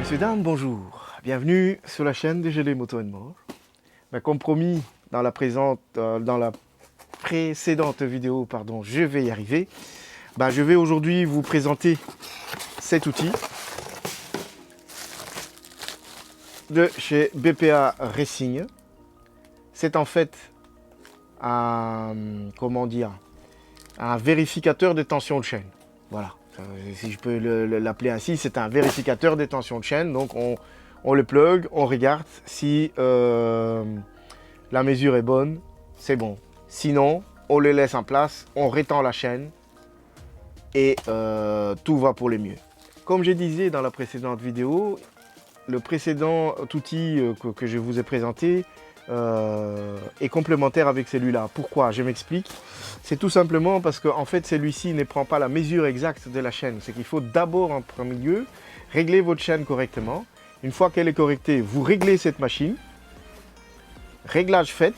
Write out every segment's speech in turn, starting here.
Messieurs, dames, bonjour. Bienvenue sur la chaîne de GD Moto More. Mais comme promis dans la précédente vidéo, pardon, je vais y arriver. Je vais aujourd'hui vous présenter cet outil de chez BPA Racing. C'est en fait un vérificateur de tension de chaîne. Voilà, si je peux l'appeler ainsi, c'est un vérificateur de tension de chaîne. Donc on le plug, on regarde si la mesure est bonne, c'est bon. Sinon, on le laisse en place, on rétend la chaîne et tout va pour le mieux. Comme je disais dans la précédente vidéo, le précédent outil que je vous ai présenté est complémentaire avec celui-là. Pourquoi? Je m'explique. C'est tout simplement parce que en fait, celui-ci ne prend pas la mesure exacte de la chaîne. C'est qu'il faut d'abord en premier lieu régler votre chaîne correctement. Une fois qu'elle est correctée, vous réglez cette machine. Réglage fait,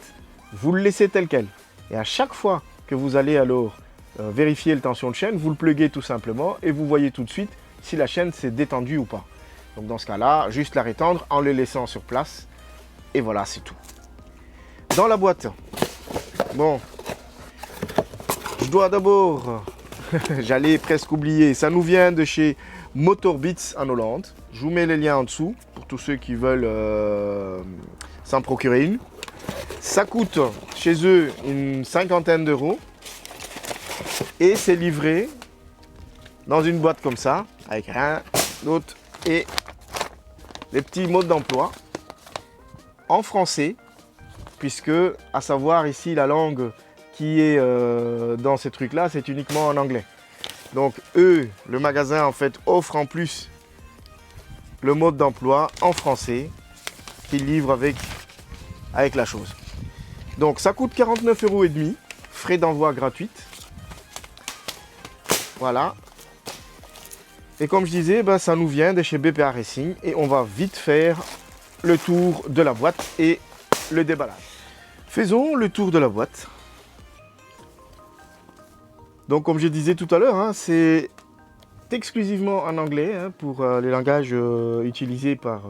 vous le laissez tel quel. Et à chaque fois que vous allez alors vérifier la tension de chaîne, vous le pluguez tout simplement et vous voyez tout de suite si la chaîne s'est détendue ou pas. Donc dans ce cas-là, juste la rétendre en le laissant sur place. Et voilà, c'est tout. Dans la boîte, bon, je dois d'abord, j'allais presque oublier, ça nous vient de chez Motorbits en Hollande. Je vous mets les liens en dessous pour tous ceux qui veulent s'en procurer une. Ça coûte chez eux une cinquantaine d'euros et c'est livré dans une boîte comme ça avec rien d'autre et les petits modes d'emploi en français, puisque à savoir ici la langue qui est dans ces trucs là, c'est uniquement en anglais. Donc eux, le magasin en fait offre en plus le mode d'emploi en français qu'ils livrent avec la chose. Donc ça coûte 49,5 €, frais d'envoi gratuite. Voilà. Et comme je disais, ça nous vient de chez BPA Racing et on va vite faire le tour de la boîte et le déballage. Faisons le tour de la boîte. Donc comme je disais tout à l'heure, c'est exclusivement en anglais pour les langages utilisés par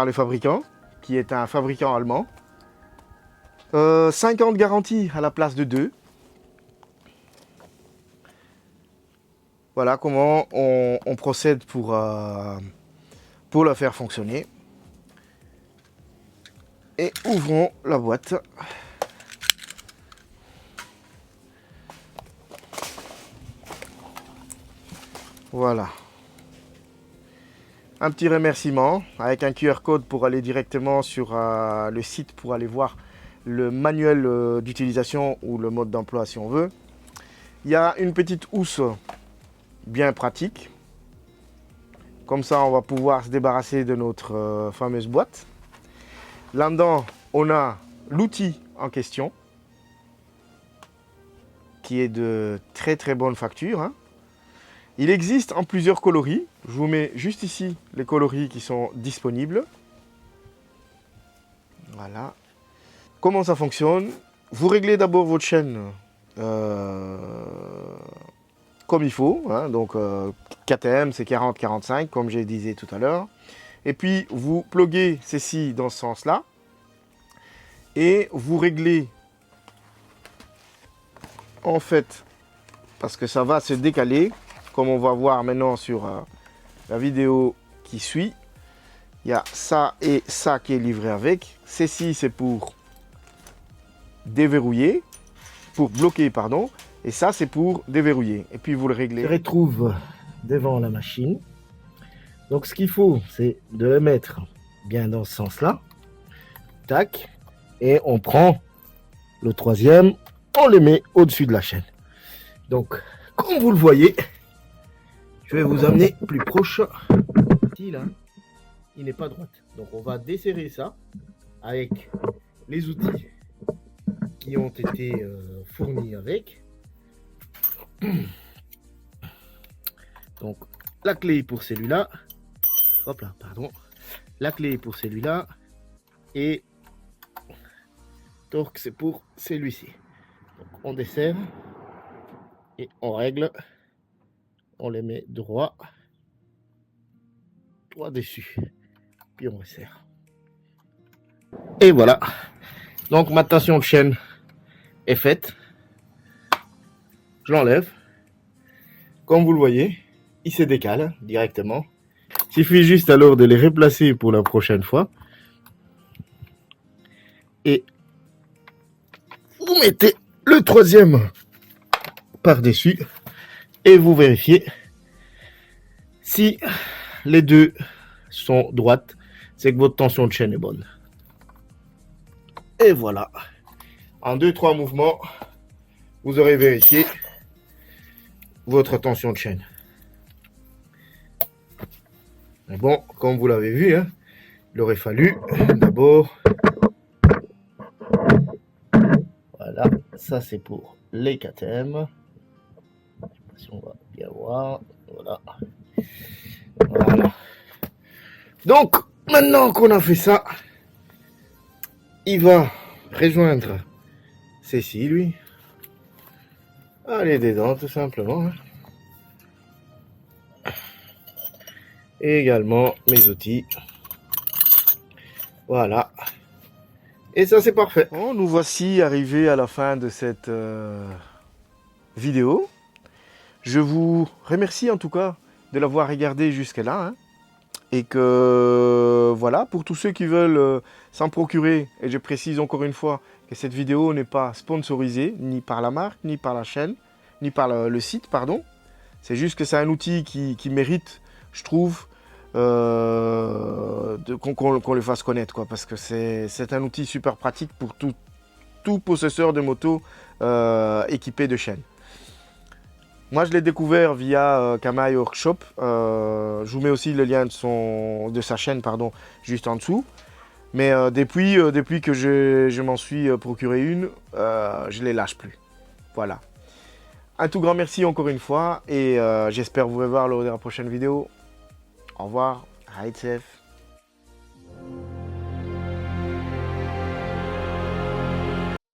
le fabricant, qui est un fabricant allemand. 5 ans de garantie à la place de 2. Voilà comment on procède pour la faire fonctionner. Et ouvrons la boîte. Voilà. Un petit remerciement avec un QR code pour aller directement sur le site pour aller voir le manuel d'utilisation ou le mode d'emploi si on veut. Il y a une petite housse bien pratique. Comme ça, on va pouvoir se débarrasser de notre fameuse boîte. Là-dedans, on a l'outil en question qui est de très très bonne facture. Il existe en plusieurs coloris. Je vous mets juste ici les coloris qui sont disponibles. Voilà. Comment ça fonctionne? Vous réglez d'abord votre chaîne comme il faut. Donc KTM c'est 40-45 comme je disais tout à l'heure. Et puis vous pluguez ceci dans ce sens-là. Et vous réglez en fait, parce que ça va se décaler, comme on va voir maintenant sur la vidéo qui suit. Il y a ça et ça qui est livré avec. Ceci c'est pour déverrouiller, pour bloquer pardon. Et ça c'est pour déverrouiller. Et puis vous le réglez. Se retrouve devant la machine. Donc ce qu'il faut, c'est de le mettre bien dans ce sens-là. Tac. Et on prend le troisième, on le met au-dessus de la chaîne. Donc, comme vous le voyez, je vais vous amener plus proche. Là, il n'est pas droite. Donc on va desserrer ça avec les outils qui ont été fournis avec. Donc la clé pour celui-là. Hop là, pardon. La clé pour celui-là. Et torque c'est pour celui-ci. On desserre et on règle. On les met droit. droit dessus. Puis on resserre. Et voilà. Donc ma tension de chaîne est faite. Je l'enlève. Comme vous le voyez, il se décale directement. Il suffit juste alors de les replacer pour la prochaine fois. Et vous mettez le troisième par-dessus et vous vérifiez si les deux sont droites, c'est que votre tension de chaîne est bonne. Et voilà. En 2-3 mouvements, vous aurez vérifié votre tension de chaîne. Mais bon, comme vous l'avez vu, hein, il aurait fallu d'abord... Voilà, ça c'est pour les KTM. Je sais pas si on va bien voir. Voilà. Voilà. Donc, maintenant qu'on a fait ça, il va rejoindre ceci, lui. Aller dedans, tout simplement. Et également mes outils. Voilà. Et ça, c'est parfait. Bon, nous voici arrivés à la fin de cette vidéo. Je vous remercie en tout cas de l'avoir regardé jusque-là. Hein. Et que voilà, pour tous ceux qui veulent s'en procurer, et je précise encore une fois que cette vidéo n'est pas sponsorisée, ni par la marque, ni par la chaîne, ni par le site, pardon. C'est juste que c'est un outil qui mérite, je trouve, qu'on le fasse connaître, quoi, parce que c'est un outil super pratique pour tout possesseur de moto équipé de chaîne. Moi, je l'ai découvert via Kamaï Workshop. Je vous mets aussi le lien de sa chaîne, pardon, juste en dessous. Mais depuis que je m'en suis procuré une, je ne les lâche plus. Voilà. Un tout grand merci encore une fois et j'espère vous revoir lors de la prochaine vidéo. Au revoir. Ride safe.